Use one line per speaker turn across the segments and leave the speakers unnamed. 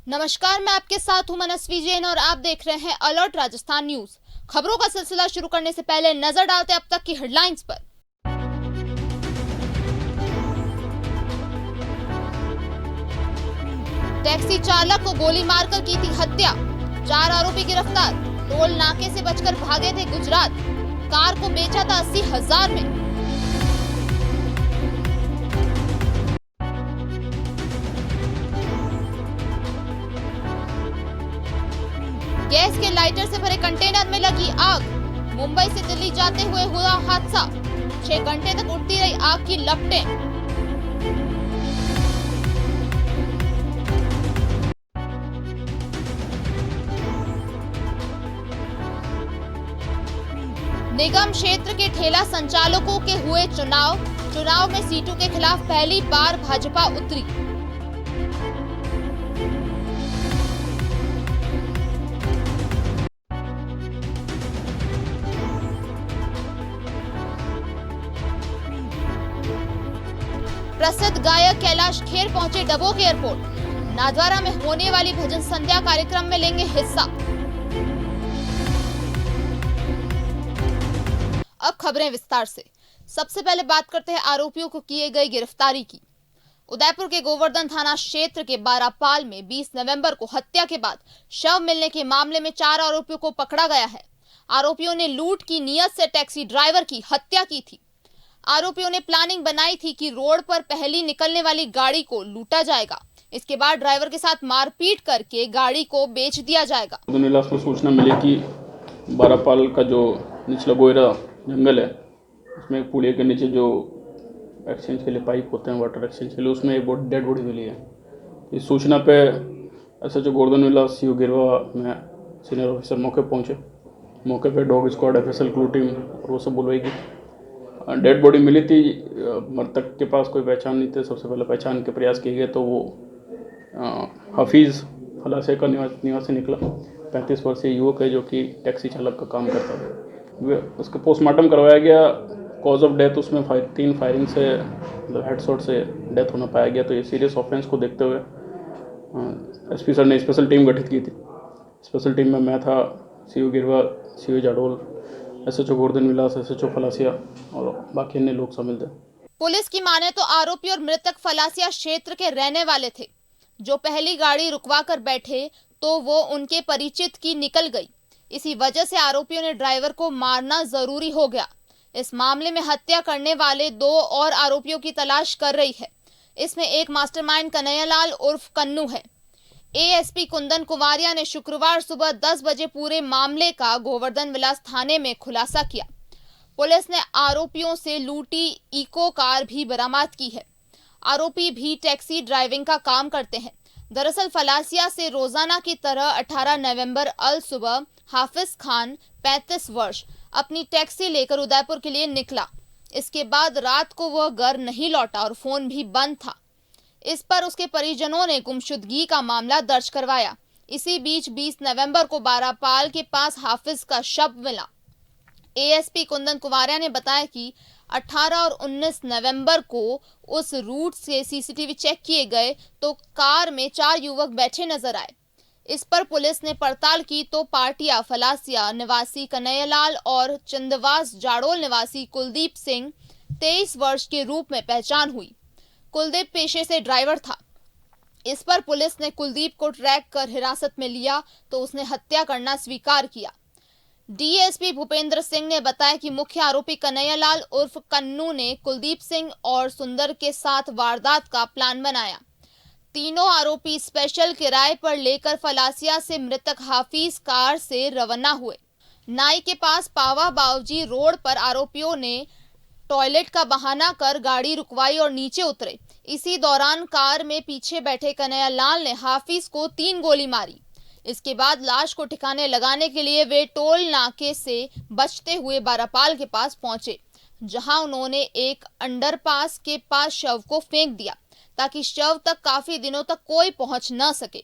नमस्कार, मैं आपके साथ हूं मनस्वी जैन और आप देख रहे हैं अलर्ट राजस्थान न्यूज। खबरों का सिलसिला शुरू करने से पहले नजर डालते हैं अब तक की हेडलाइंस पर। टैक्सी चालक को गोली मारकर की थी हत्या, 4 आरोपी गिरफ्तार। टोल नाके से बचकर भागे थे गुजरात, कार को बेचा था 80,000 में। गैस के लाइटर से भरे कंटेनर में लगी आग, मुंबई से दिल्ली जाते हुए हुआ हादसा, 6 घंटे तक उड़ती रही आग की लपटें। निगम क्षेत्र के ठेला संचालकों के हुए चुनाव में सीटों के खिलाफ पहली बार भाजपा उतरी। प्रसिद्ध गायक कैलाश खेर पहुंचे डबोक एयरपोर्ट, नाथद्वारा में होने वाली भजन संध्या कार्यक्रम में लेंगे हिस्सा। अब खबरें विस्तार से। सबसे पहले बात करते हैं आरोपियों को किए गए गिरफ्तारी की। उदयपुर के गोवर्धन थाना क्षेत्र के बारापाल में 20 नवंबर को हत्या के बाद शव मिलने के मामले में 4 आरोपियों को पकड़ा गया है। आरोपियों ने लूट की नीयत से टैक्सी ड्राइवर की हत्या की थी। आरोपियों ने प्लानिंग बनाई थी कि रोड पर पहली निकलने वाली गाड़ी को लूटा जाएगा, इसके बाद ड्राइवर के साथ मारपीट करके गाड़ी को बेच दिया जाएगा।
को सूचना मिली कि बारापाल का जो निचला गोयरा जंगल है, उसमें एक पुलिया के नीचे जो एक्सचेंज के लिए पाइप होते हैं, वाटर एक्सचेंज के लिए, उसमें एक डेड बॉडी मिली है। इस सूचना पे SHO गोवर्धन विलास सीओ गिरवा में सीनियर ऑफिसर मौके पहुंचे। मौके पे dog squad, FSL clue team और वो सब बुलवाई गई। डेड बॉडी मिली थी, मृतक के पास कोई पहचान नहीं थे। सबसे पहले पहचान के प्रयास किए गए तो वो हफीज़ फलासे का निवासी निकला। 35 वर्षीय युवक है जो कि टैक्सी चालक का काम करता था। उसका पोस्टमार्टम करवाया गया। कॉज ऑफ डेथ उसमें 3 फायरिंग से, मतलब हेडशॉट से डेथ होना पाया गया। तो ये सीरियस ऑफेंस को देखते हुए SP सर ने स्पेशल टीम गठित की थी। स्पेशल टीम में मैं था, सीओ गिरवा, सीओ जाडोल, SHO गोवर्धन विलास, SHO फलासिया और बाकी अन्य लोग शामिल थे।
पुलिस की माने तो आरोपी और मृतक फलासिया क्षेत्र के रहने वाले थे। जो पहली गाड़ी रुकवा कर बैठे तो वो उनके परिचित की निकल गई। इसी वजह से आरोपियों ने ड्राइवर को मारना जरूरी हो गया। इस मामले में हत्या करने वाले 2 और आरोपियों की तलाश कर रही है। इसमें एक मास्टरमाइंड कन्हैयालाल उर्फ कन्नू है। ASP कुंदन कुमारिया ने शुक्रवार सुबह 10 बजे पूरे मामले का गोवर्धन विलास थाने में खुलासा किया। पुलिस ने आरोपियों से लूटी इको कार भी बरामद की है। आरोपी भी टैक्सी ड्राइविंग का काम करते हैं। दरअसल फलासिया से रोजाना की तरह 18 नवंबर अल सुबह हाफिज खान 35 वर्ष अपनी टैक्सी लेकर उदयपुर के लिए निकला। इसके बाद रात को वह घर नहीं लौटा और फोन भी बंद था। इस पर उसके परिजनों ने गुमशुदगी का मामला दर्ज करवाया। इसी बीच 20 नवंबर को बारापाल के पास हाफिज का शव मिला। ASP कुंदन कुमारिया ने बताया कि 18 और 19 नवंबर को उस रूट से CCTV चेक किए गए तो कार में 4 युवक बैठे नजर आए। इस पर पुलिस ने पड़ताल की तो पाटिया फलासिया निवासी कन्हैयालाल और चंदवास जाड़ोल निवासी कुलदीप सिंह 23 वर्ष के रूप में पहचान हुई। कुलदीप पेशे से ड्राइवर था। इस पर पुलिस ने कुलदीप को ट्रैक कर हिरासत में लिया तो उसने हत्या करना स्वीकार किया। DSP भूपेंद्र सिंह ने बताया कि मुख्य आरोपी कन्हैयालाल उर्फ कन्नू ने कुलदीप सिंह और सुंदर के साथ वारदात का प्लान बनाया। तीनों आरोपी स्पेशल किराए पर लेकर फलासिया से मृतक हाफिज कार से रवाना हुए। नाई के पास पावा बावजी रोड पर आरोपियों ने टॉयलेट का बहाना कर गाड़ी रुकवाई और नीचे उतरे। इसी दौरान कार में पीछे बैठे कन्हैयालाल ने हाफिज को 3 गोली मारी। इसके बाद लाश को ठिकाने लगाने के लिए वे टोल नाके से बचते हुए बारापाल के पास पहुंचे, जहां उन्होंने एक अंडरपास के पास शव को फेंक दिया ताकि शव तक काफी दिनों तक कोई पहुंच न सके।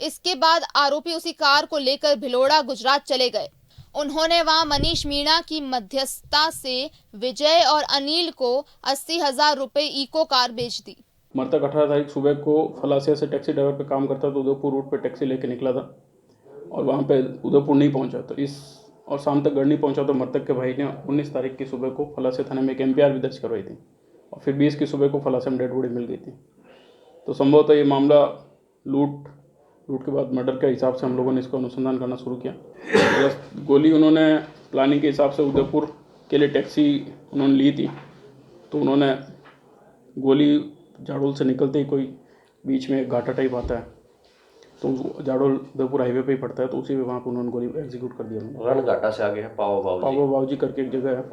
इसके बाद आरोपी उसी कार को लेकर भिलोड़ा गुजरात चले गए। उन्होंने वहां मनीष मीणा की मध्यस्थता से विजय और अनिल को 80,000 रुपए इको कार बेच दी।
मृतक 18 तारीख सुबह को फलासिया से टैक्सी ड्राइवर पे काम करता तो उदयपुर रूट पे टैक्सी लेके निकला था और वहाँ पे उदयपुर नहीं पहुँचा तो और शाम तक गढ़ नहीं पहुँचा तो मृतक के भाई ने 19 तारीख की सुबह को फलासिया थाने में एक MPR भी दर्ज करवाई थी और फिर 20 की सुबह को फलासिया में डेड बॉडी मिल गई थी। तो संभवतः ये मामला लूट के बाद मर्डर के हिसाब से हम लोगों ने इसको अनुसंधान करना शुरू किया। गोली उन्होंने प्लानिंग के हिसाब से उदयपुर के लिए टैक्सी उन्होंने ली थी तो उन्होंने गोली जाडोल से निकलते ही कोई बीच में घाटा टाइप आता है तो जाडोल उदयपुर हाईवे पे ही पड़ता है तो उसी पे वहाँ पे उन्होंने गोली एग्जीक्यूट कर दिया।
रण घाटा से आगे है पावा
बावजी करके एक जगह है।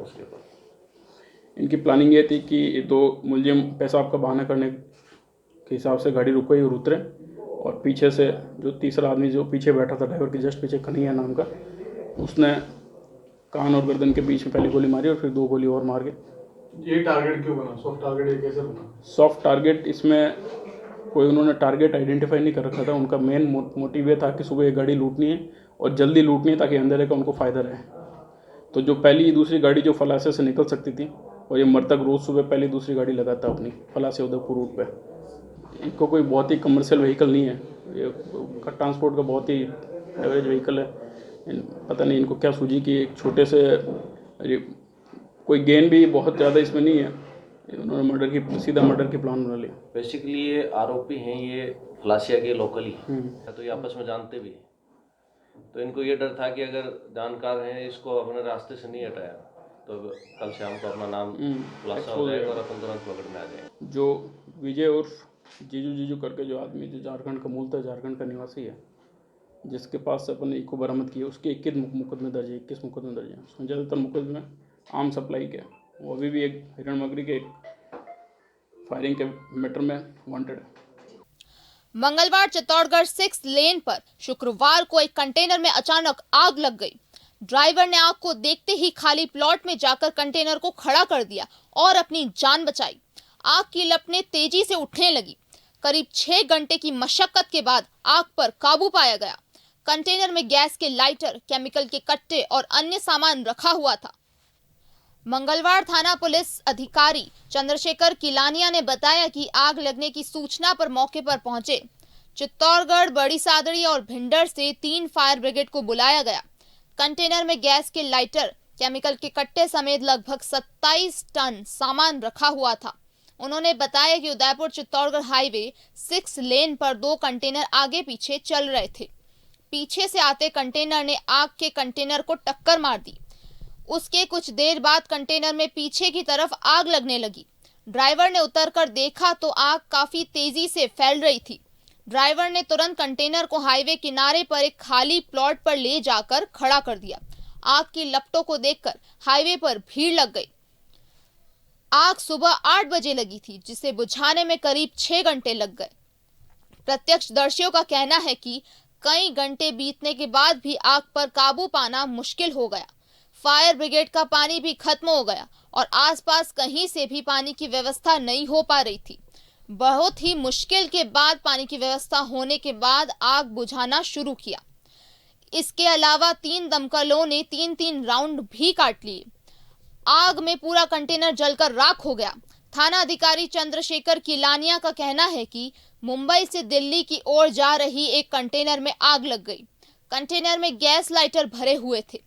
इनकी प्लानिंग ये थी कि दो मुलजिम पेशाब का बहाना करने के हिसाब से गाड़ी रुकवाई और उतरे और पीछे से जो तीसरा आदमी जो पीछे बैठा था ड्राइवर के जस्ट पीछे कन्हैया नाम का उसने कान और गर्दन के बीच में पहली गोली मारी और फिर 2 गोली और मार के।
ये टारगेट क्यों बना? सॉफ्ट टारगेट ये कैसे बना?
सॉफ्ट टारगेट इसमें कोई उन्होंने टारगेट आइडेंटिफाई नहीं कर रखा था। उनका मेन मोटिव ये था कि सुबह एक गाड़ी लूटनी है और जल्दी लूटनी है ताकि अंधेरे का उनको फ़ायदा रहे। तो जो पहली दूसरी गाड़ी जो फलासे से निकल सकती थी और ये मृतक रोज़ सुबह पहली दूसरी गाड़ी लगाता अपनी फलासे उदयपुर रूट पे। इनको कोई बहुत ही कमर्शियल व्हीकल नहीं है, ये ट्रांसपोर्ट का बहुत ही एवरेज व्हीकल है। पता नहीं इनको क्या सूझी कि एक छोटे से कोई गेन भी बहुत ज़्यादा इसमें नहीं है, उन्होंने सीधा मर्डर की प्लान बना लिया।
बेसिकली ये आरोपी हैं, ये फलासिया के लोकल ही तो ये आपस में जानते भी हैं। तो इनको ये डर था कि अगर जानकार हैं इसको अपने रास्ते से नहीं हटाया तो कल शाम को अपना नाम खुलासा हो जाएगा और अपन तुरंत पकड़ में आ जाएंगे।
जो विजय उर्फ जीजू करके जो आदमी जो झारखंड का मूलतः झारखंड का निवासी है जिसके पास से अपन इको बरामद किए उसके 21 मुकदमे दर्ज है। उसमें ज़्यादातर मुकदमे आम सप्लाई के, वो अभी भी एक हिरण मगरी के फायरिंग के मैटर में वांटेड है।
मंगलवार चित्तौड़गढ़ 6 लेन पर शुक्रवार को एक कंटेनर में अचानक आग लग गई। ड्राइवर ने आग को देखते ही खाली प्लॉट में जाकर कंटेनर को खड़ा कर दिया और अपनी जान बचाई। आग की लपटें तेजी से उठने लगी। करीब 6 घंटे की मशक्कत के बाद आग पर काबू पाया गया। कंटेनर में गैस के लाइटर, केमिकल के कट्टे और अन्य सामान रखा हुआ था। मंगलवार थाना पुलिस अधिकारी चंद्रशेखर किलानिया ने बताया कि आग लगने की सूचना पर मौके पर पहुंचे चित्तौड़गढ़, बड़ी सादड़ी और भिंडर से 3 फायर ब्रिगेड को बुलाया गया। कंटेनर में गैस के लाइटर, केमिकल के कट्टे समेत लगभग 27 टन सामान रखा हुआ था। उन्होंने बताया कि उदयपुर चित्तौड़गढ़ हाईवे 6 लेन पर 2 कंटेनर आगे पीछे चल रहे थे। पीछे से आते कंटेनर ने आग के कंटेनर को टक्कर मार दी। उसके कुछ देर बाद कंटेनर में पीछे की तरफ आग लगने लगी। ड्राइवर ने उतरकर देखा तो आग काफी तेजी से फैल रही थी। ड्राइवर ने तुरंत कंटेनर को हाईवे किनारे पर एक खाली प्लॉट पर ले जाकर खड़ा कर दिया। आग की लपटों को देखकर हाईवे पर भीड़ लग गई। आग सुबह 8 बजे लगी थी, जिसे बुझाने में करीब 6 घंटे लग गए। प्रत्यक्षदर्शियों का कहना है कि कई घंटे बीतने के बाद भी आग पर काबू पाना मुश्किल हो गया। फायर ब्रिगेड का पानी भी खत्म हो गया और आसपास कहीं से भी पानी की व्यवस्था नहीं हो पा रही थी। बहुत ही मुश्किल के बाद पानी की व्यवस्था होने के बाद आग बुझाना शुरू किया। इसके अलावा 3 दमकलों ने 3-3 राउंड भी काट लिए। आग में पूरा कंटेनर जलकर राख हो गया। थाना अधिकारी चंद्रशेखर किलानिया का कहना है कि मुंबई से दिल्ली की ओर जा रही एक कंटेनर में आग लग गई। कंटेनर में गैस लाइटर भरे हुए थे।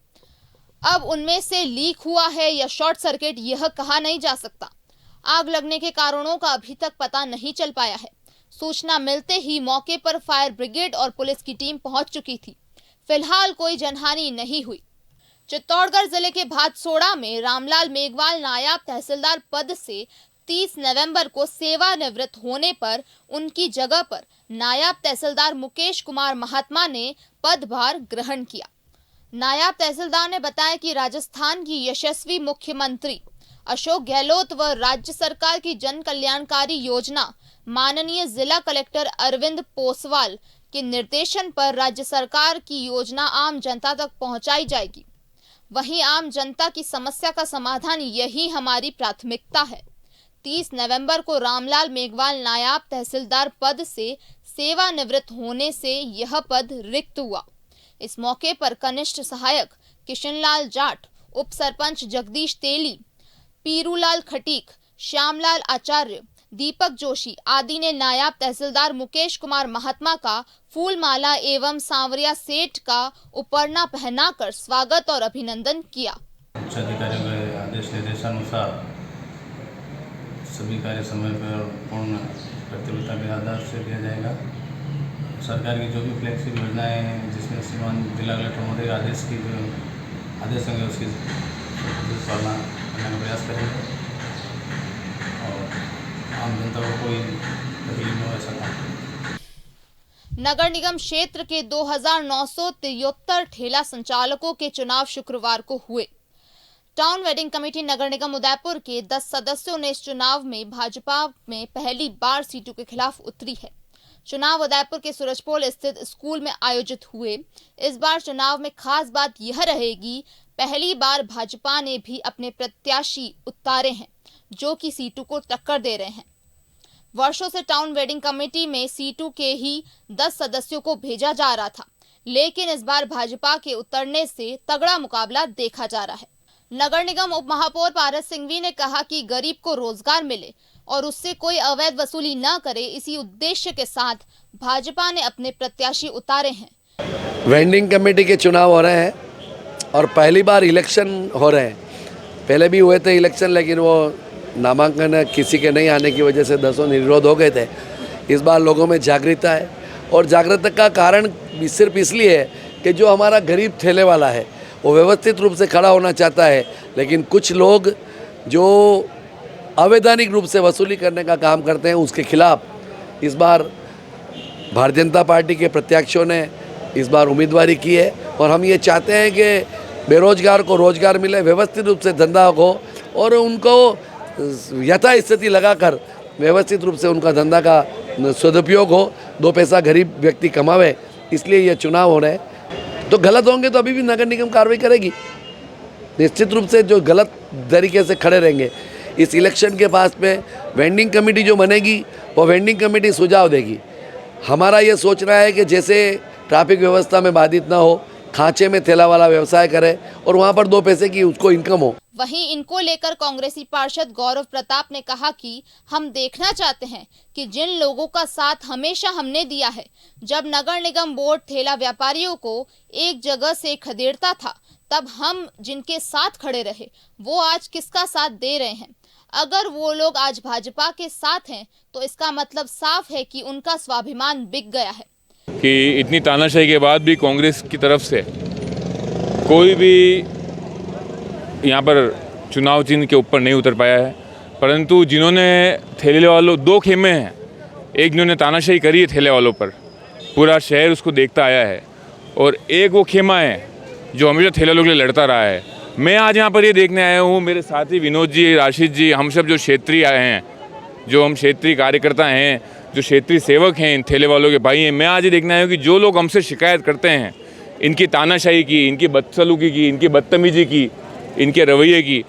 अब उनमें से लीक हुआ है या शॉर्ट सर्किट यह कहा नहीं जा सकता। आग लगने के कारणों का अभी तक पता नहीं चल पाया है। सूचना मिलते ही मौके पर फायर ब्रिगेड और पुलिस की टीम पहुंच चुकी थी। फिलहाल कोई जनहानि नहीं हुई। चित्तौड़गढ़ जिले के भादसोड़ा में रामलाल मेघवाल नायब तहसीलदार पद से 30 नवंबर को सेवानिवृत्त होने पर उनकी जगह पर नायब तहसीलदार मुकेश कुमार महात्मा ने पदभार ग्रहण किया। नायब तहसीलदार ने बताया कि राजस्थान की यशस्वी मुख्यमंत्री अशोक गहलोत व राज्य सरकार की जन कल्याणकारी योजना माननीय जिला कलेक्टर अरविंद पोसवाल के निर्देशन पर राज्य सरकार की योजना आम जनता तक पहुंचाई जाएगी। वहीं आम जनता की समस्या का समाधान यही हमारी प्राथमिकता है। 30 नवंबर को रामलाल मेघवाल नायब तहसीलदार पद से सेवानिवृत्त होने से यह पद रिक्त हुआ। इस मौके पर कनिष्ठ सहायक किशनलाल जाट, उप सरपंच जगदीश तेली, पीरूलाल खटीक, श्यामलाल आचार्य, दीपक जोशी आदि ने नायब तहसीलदार मुकेश कुमार महात्मा का फूल माला एवं सांवरिया सेठ का उपरना पहनाकर स्वागत और अभिनंदन किया।
उच्च अधिकारियों के आदेश निर्देशानुसार सभी कार्य समय पर और पूर्ण प्रतिबद्धता के आधार से किया जाएगा। सरकार की जो भी फ्लैगशिप योजनाएं हैं जिसमें श्रीमान जिला कलेक्टर महोदय के आदेश होंगे उसकी पालना करने का प्रयास करेंगे और आम जनता को कोई तकलीफ न हो ऐसा काम।
नगर निगम क्षेत्र के 2973 ठेला संचालकों के चुनाव शुक्रवार को हुए। टाउन वेडिंग कमेटी नगर निगम उदयपुर के 10 सदस्यों ने इस चुनाव में भाजपा में पहली बार सीटू के खिलाफ उतरी है। चुनाव उदयपुर के सूरजपोल स्थित स्कूल में आयोजित हुए। इस बार चुनाव में खास बात यह रहेगी, पहली बार भाजपा ने भी अपने प्रत्याशी उतारे हैं जो कि सीटू को टक्कर दे रहे हैं। वर्षों से टाउन वेडिंग कमेटी में सीटू के ही 10 सदस्यों को भेजा जा रहा था, लेकिन इस बार भाजपा के उतरने से तगड़ा मुकाबला देखा जा रहा है। नगर निगम उप महापौर पारस सिंघवी ने कहा कि गरीब को रोजगार मिले और उससे कोई अवैध वसूली न करे, इसी उद्देश्य के साथ भाजपा ने अपने प्रत्याशी उतारे हैं।
वेंडिंग कमेटी के चुनाव हो रहे हैं और पहली बार इलेक्शन हो रहे हैं। पहले भी हुए थे इलेक्शन, लेकिन वो नामांकन किसी के नहीं आने की वजह से 10 निर्विरोध हो गए थे। इस बार लोगों में जागरूकता है और जागरूकता का कारण सिर्फ इसलिए है कि जो हमारा गरीब ठेले वाला है वो व्यवस्थित रूप से खड़ा होना चाहता है, लेकिन कुछ लोग जो अवैधानिक रूप से वसूली करने का काम करते हैं उसके खिलाफ इस बार भारतीय जनता पार्टी के प्रत्याशियों ने इस बार उम्मीदवारी की है। और हम ये चाहते हैं कि बेरोजगार को रोजगार मिले, व्यवस्थित रूप से धंधा हो और उनको यथास्थिति लगाकर व्यवस्थित रूप से उनका धंधा का सदुपयोग हो, 2 पैसा गरीब व्यक्ति कमावे, इसलिए ये चुनाव हो रहे हैं। तो गलत होंगे तो अभी भी नगर निगम कार्रवाई करेगी। निश्चित रूप से जो गलत तरीके से खड़े रहेंगे इस इलेक्शन के पास में वेंडिंग कमेटी जो बनेगी वो वेंडिंग कमेटी सुझाव देगी। हमारा ये सोचना है कि जैसे ट्रैफिक व्यवस्था में बाधित ना हो, खांचे में ठेला वाला व्यवसाय करे और वहाँ पर 2 पैसे की उसको इनकम हो।
वहीं इनको लेकर कांग्रेसी पार्षद गौरव प्रताप ने कहा कि हम देखना चाहते हैं कि जिन लोगों का साथ हमेशा हमने दिया है, जब नगर निगम बोर्ड ठेला व्यापारियों को एक जगह से खदेड़ता था तब हम जिनके साथ खड़े रहे वो आज किसका साथ दे रहे हैं। अगर वो लोग आज भाजपा के साथ हैं तो इसका मतलब साफ है कि उनका स्वाभिमान बिक गया है।
कि इतनी तानाशाही के बाद भी कांग्रेस की तरफ से कोई भी यहाँ पर चुनाव चिन्ह के ऊपर नहीं उतर पाया है, परंतु जिन्होंने ठेले वालों 2 खेमे हैं, एक जिन्होंने तानाशाही करी है ठेले वालों पर, पूरा शहर उसको देखता आया है, और एक वो खेमा है जो हमेशा ठेले वालों के लिए लड़ता रहा है। मैं आज यहाँ पर ये देखने आया हूँ, मेरे साथी विनोद जी, राशिद जी, हम सब जो क्षेत्रीय आए हैं, जो हम क्षेत्रीय कार्यकर्ता हैं, जो क्षेत्रीय सेवक हैं, इन ठेले वालों के भाई हैं, मैं आज ये देखने आया हूँ कि जो लोग हमसे शिकायत करते हैं इनकी तानाशाही की, इनकी बदसलूकी की, इनकी बदतमीजी की, इनके रवैये की,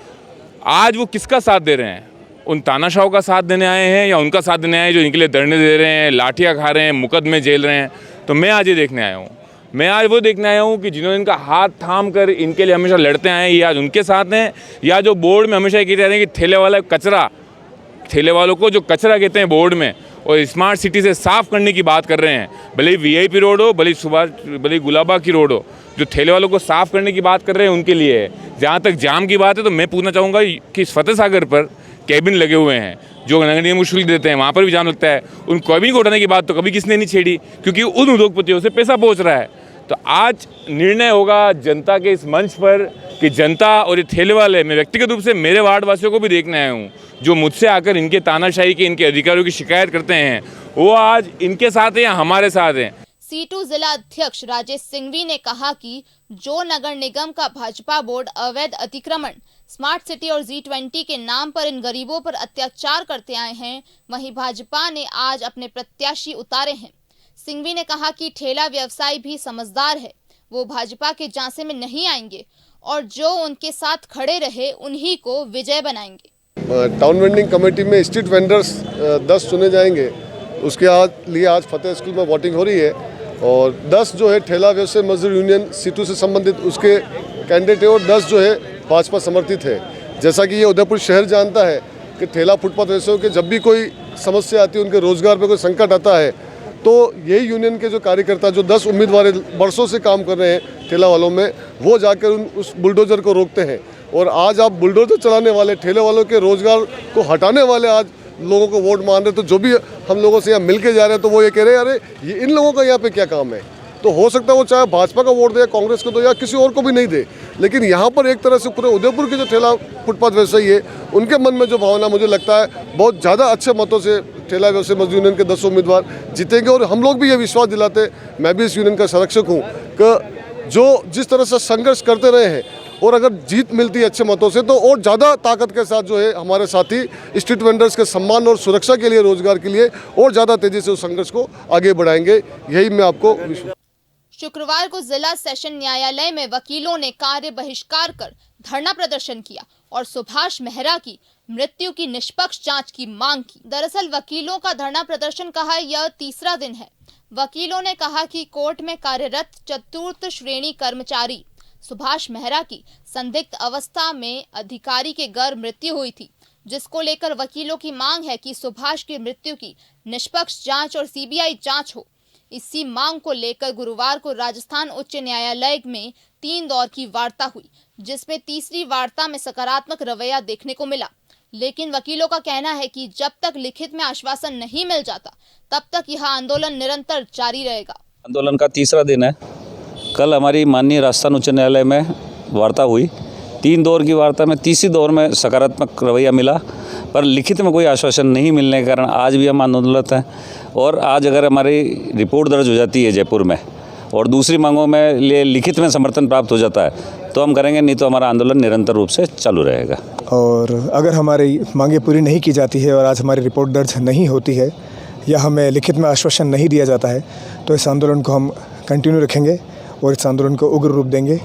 आज वो किसका साथ दे रहे हैं? उन तानाशाहों का साथ देने आए हैं या उनका साथ देने आए हैं जो इनके लिए धरने दे रहे हैं, लाठियाँ खा रहे हैं, मुकदमे झेल रहे हैं? तो मैं आज ये देखने आया हूँ, मैं आज वो देखने आया हूँ कि जिन्होंने इनका हाथ थाम कर इनके लिए हमेशा लड़ते आए हैं, ये आज उनके साथ हैं, या जो बोर्ड में हमेशा ये कहते हैं कि ठेले वाला कचरा, ठेले वालों को जो कचरा कहते हैं बोर्ड में, और स्मार्ट सिटी से साफ़ करने की बात कर रहे हैं। भले वीआईपी रोड हो, भले गुलाबा की रोड हो, जो ठेले वालों को साफ़ करने की बात कर रहे हैं उनके लिए है। जहाँ तक जाम की बात है तो मैं पूछना चाहूँगा कि फतेह सागर पर कैबिन लगे हुए हैं जो नगर निगम को शुल्क देते हैं, वहाँ पर भी जाम लगता है। उन कैबिन को उठाने की बात तो कभी किसने नहीं छेड़ी, क्योंकि उन उद्योगपतियों से पैसा पहुँच रहा है। तो आज निर्णय होगा जनता के इस मंच पर कि जनता और ये ठेले वाले, मैं व्यक्तिगत रूप से मेरे वार्ड वासियों को भी देखने आया हूँ, जो मुझसे आकर इनके तानाशाही के, इनके अधिकारियों की शिकायत करते हैं, वो आज इनके साथ हैं या हमारे साथ हैं।
सीटू जिला अध्यक्ष राजेश सिंघवी ने कहा कि जो नगर निगम का भाजपा बोर्ड अवैध अतिक्रमण, स्मार्ट सिटी और G20 के नाम पर इन गरीबों पर अत्याचार करते आए हैं, वहीं भाजपा ने आज अपने प्रत्याशी उतारे हैं। सिंघवी ने कहा कि ठेला व्यवसायी भी समझदार है, वो भाजपा के झांसे में नहीं आएंगे और जो उनके साथ खड़े रहे उन्हीं को विजय बनाएंगे।
टाउन वेंडिंग कमेटी में स्ट्रीट वेंडर्स 10 चुने जाएंगे, उसके लिए आज फतेह स्कूल में वोटिंग हो रही है और 10 जो है ठेला व्यवसाय मजदूर यूनियन सीटू से संबंधित उसके कैंडिडेट है और 10 जो है भाजपा समर्थित है। जैसा कि ये उदयपुर शहर जानता है कि ठेला फुटपाथ व्यवसायों के जब भी कोई समस्या आती है, उनके रोजगार पे कोई संकट आता है, तो यही यूनियन के जो कार्यकर्ता जो 10 उम्मीदवार वर्षों से काम कर रहे हैं ठेला वालों में, वो जाकर उस बुलडोजर को रोकते हैं। और आज आप बुलडोजर चलाने वाले, ठेले वालों के रोजगार को हटाने वाले आज लोगों को वोट मान रहे। तो जो भी हम लोगों से यहाँ मिल के जा रहे हैं, तो वो ये कह रहे हैं, अरे ये इन लोगों का यहाँ पे क्या काम है। तो हो सकता है वो चाहे भाजपा का वोट दे, कांग्रेस को दो, या किसी और को भी नहीं दे, लेकिन यहाँ पर एक तरह से पूरे उदयपुर के जो ठेला फुटपाथ व्यवसायी है, उनके मन में जो भावना, मुझे लगता है बहुत ज़्यादा अच्छे मतों से ठेला व्यवसायी मजदूर यूनियन के 10 उम्मीदवार जीतेंगे। और हम लोग भी ये विश्वास दिलाते, मैं भी इस यूनियन का संरक्षक हूँ, कि जो जिस तरह से संघर्ष करते रहे हैं, और अगर जीत मिलती है अच्छे मतों से, तो और ज़्यादा ताकत के साथ जो है हमारे साथी स्ट्रीट वेंडर्स के सम्मान और सुरक्षा के लिए, रोजगार के लिए और ज़्यादा तेज़ी से उस संघर्ष को आगे बढ़ाएंगे। यही मैं आपको
शुक्रवार को जिला सेशन न्यायालय में वकीलों ने कार्य बहिष्कार कर धरना प्रदर्शन किया और सुभाष मेहरा की मृत्यु की निष्पक्ष जांच की मांग की। दरअसल वकीलों का धरना प्रदर्शन कहा यह तीसरा दिन है। वकीलों ने कहा कि कोर्ट में कार्यरत चतुर्थ श्रेणी कर्मचारी सुभाष मेहरा की संदिग्ध अवस्था में अधिकारी के गर्भ मृत्यु हुई थी, जिसको लेकर वकीलों की मांग है कि सुभाष की मृत्यु की निष्पक्ष जांच और सीबीआई जांच हो। इसी मांग को लेकर गुरुवार को राजस्थान उच्च न्यायालय में 3 दौर की वार्ता हुई, जिसमें तीसरी वार्ता में सकारात्मक रवैया देखने को मिला। लेकिन वकीलों का कहना है कि जब तक लिखित में आश्वासन नहीं मिल जाता, तब तक यह आंदोलन निरंतर जारी रहेगा।
आंदोलन का तीसरा दिन है। कल हमारी माननीय राजस्थान उच्च न्यायालय में वार्ता हुई। 3 दौर की वार्ता में तीसरी दौर में सकारात्मक रवैया मिला, पर लिखित में कोई आश्वासन नहीं मिलने के कारण आज भी हम आंदोलनरत हैं। और आज अगर हमारी रिपोर्ट दर्ज हो जाती है जयपुर में और दूसरी मांगों में लिए लिखित में समर्थन प्राप्त हो जाता है, तो हम करेंगे, नहीं तो हमारा आंदोलन निरंतर रूप से चालू रहेगा।
और अगर हमारी मांगें पूरी नहीं की जाती है और आज हमारी रिपोर्ट दर्ज नहीं होती है या हमें लिखित में आश्वासन नहीं दिया जाता है, तो इस आंदोलन को हम कंटिन्यू रखेंगे और इस आंदोलन को उग्र रूप देंगे,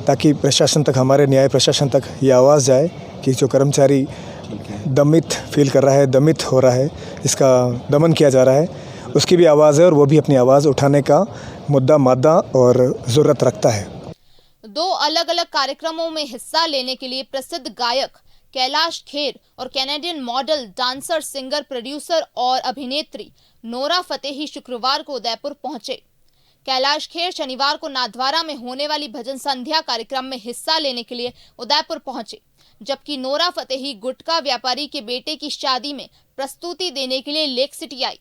ताकि प्रशासन तक, हमारे न्याय प्रशासन तक ये आवाज़ जाए कि जो कर्मचारी दमित फील कर रहा है, दमित हो रहा है, इसका दमन किया जा रहा है, उसकी भी आवाज़ है और वो भी अपनी आवाज़ उठाने का मुद्दा, मादा और ज़रूरत रखता है।
2 अलग अलग कार्यक्रमों में हिस्सा लेने के लिए प्रसिद्ध गायक कैलाश खेर और Canadian model, dancer, singer, producer और अभिनेत्री नोरा फतेही शुक्रवार को उदयपुर पहुंचे। कैलाश खेर शनिवार को नाथद्वारा में होने वाली भजन संध्या कार्यक्रम में हिस्सा लेने के लिए उदयपुर पहुंचे, जबकि नोरा फतेही गुटखा व्यापारी के बेटे की शादी में प्रस्तुति देने के लिए लेक सिटी आई।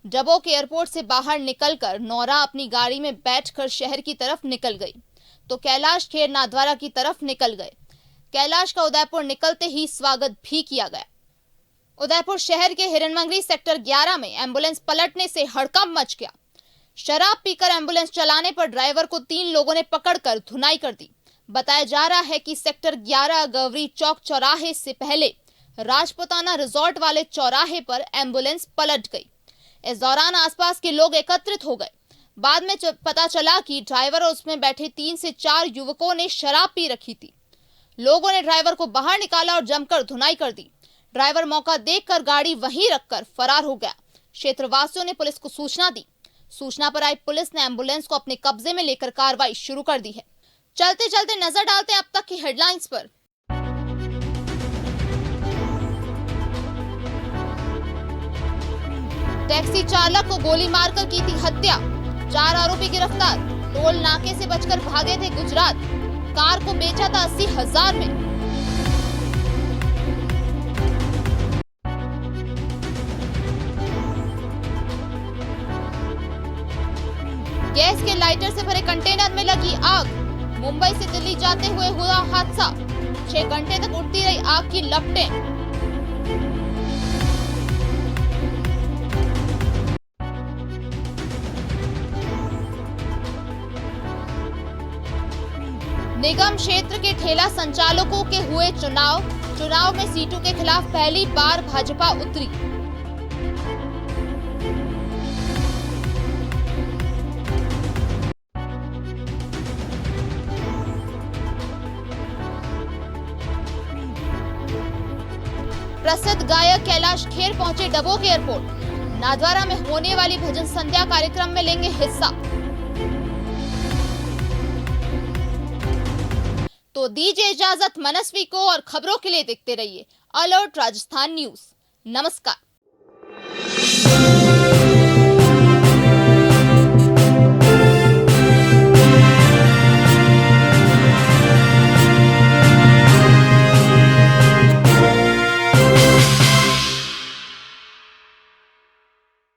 डबोक एयरपोर्ट से बाहर निकलकर नोरा अपनी गाड़ी में बैठकर शहर की तरफ निकल गई, तो कैलाश खेर नाथद्वारा की तरफ निकल गए। कैलाश का उदयपुर निकलते ही स्वागत भी किया गया। उदयपुर शहर के हिरनमंगरी सेक्टर 11 में एम्बुलेंस पलटने से हड़कंप मच गया। शराब पीकर एम्बुलेंस चलाने पर ड्राइवर को 3 लोगों ने पकड़कर धुनाई कर दी। बताया जा रहा है कि सेक्टर 11 गवरी चौक चौराहे से पहले राजपुताना रिजॉर्ट वाले चौराहे पर एम्बुलेंस पलट गई। इस दौरान आसपास के लोग एकत्रित हो गए। बाद में पता चला कि ड्राइवर और उसमें बैठे 3 से 4 युवकों ने शराब पी रखी थी। लोगों ने ड्राइवर को बाहर निकाला और जमकर धुनाई कर दी। ड्राइवर मौका देखकर गाड़ी वहीं रखकर फरार हो गया। क्षेत्रवासियों ने पुलिस को सूचना दी। सूचना पर आई पुलिस ने एम्बुलेंस को अपने कब्जे में लेकर कार्रवाई शुरू कर दी है। चलते चलते नजर डालते हैं अब तक की हेडलाइंस पर। टैक्सी चालक को गोली मारकर की थी हत्या, 4 आरोपी गिरफ्तार। टोल नाके से बचकर भागे थे गुजरात। कार को बेचा था 80,000 में। गैस के लाइटर से भरे कंटेनर में लगी आग। मुंबई से दिल्ली जाते हुए हुआ हादसा। 6 घंटे तक उड़ती रही आग की लपटें। निगम क्षेत्र के ठेला संचालकों के हुए चुनाव में सीटों के खिलाफ पहली बार भाजपा उतरी। प्रसिद्ध गायक कैलाश खेर पहुंचे डबोक एयरपोर्ट। नाथद्वारा में होने वाली भजन संध्या कार्यक्रम में लेंगे हिस्सा। तो दीजिए इजाजत मनस्वी को और खबरों के लिए देखते रहिए अलर्ट राजस्थान न्यूज। नमस्कार।
है।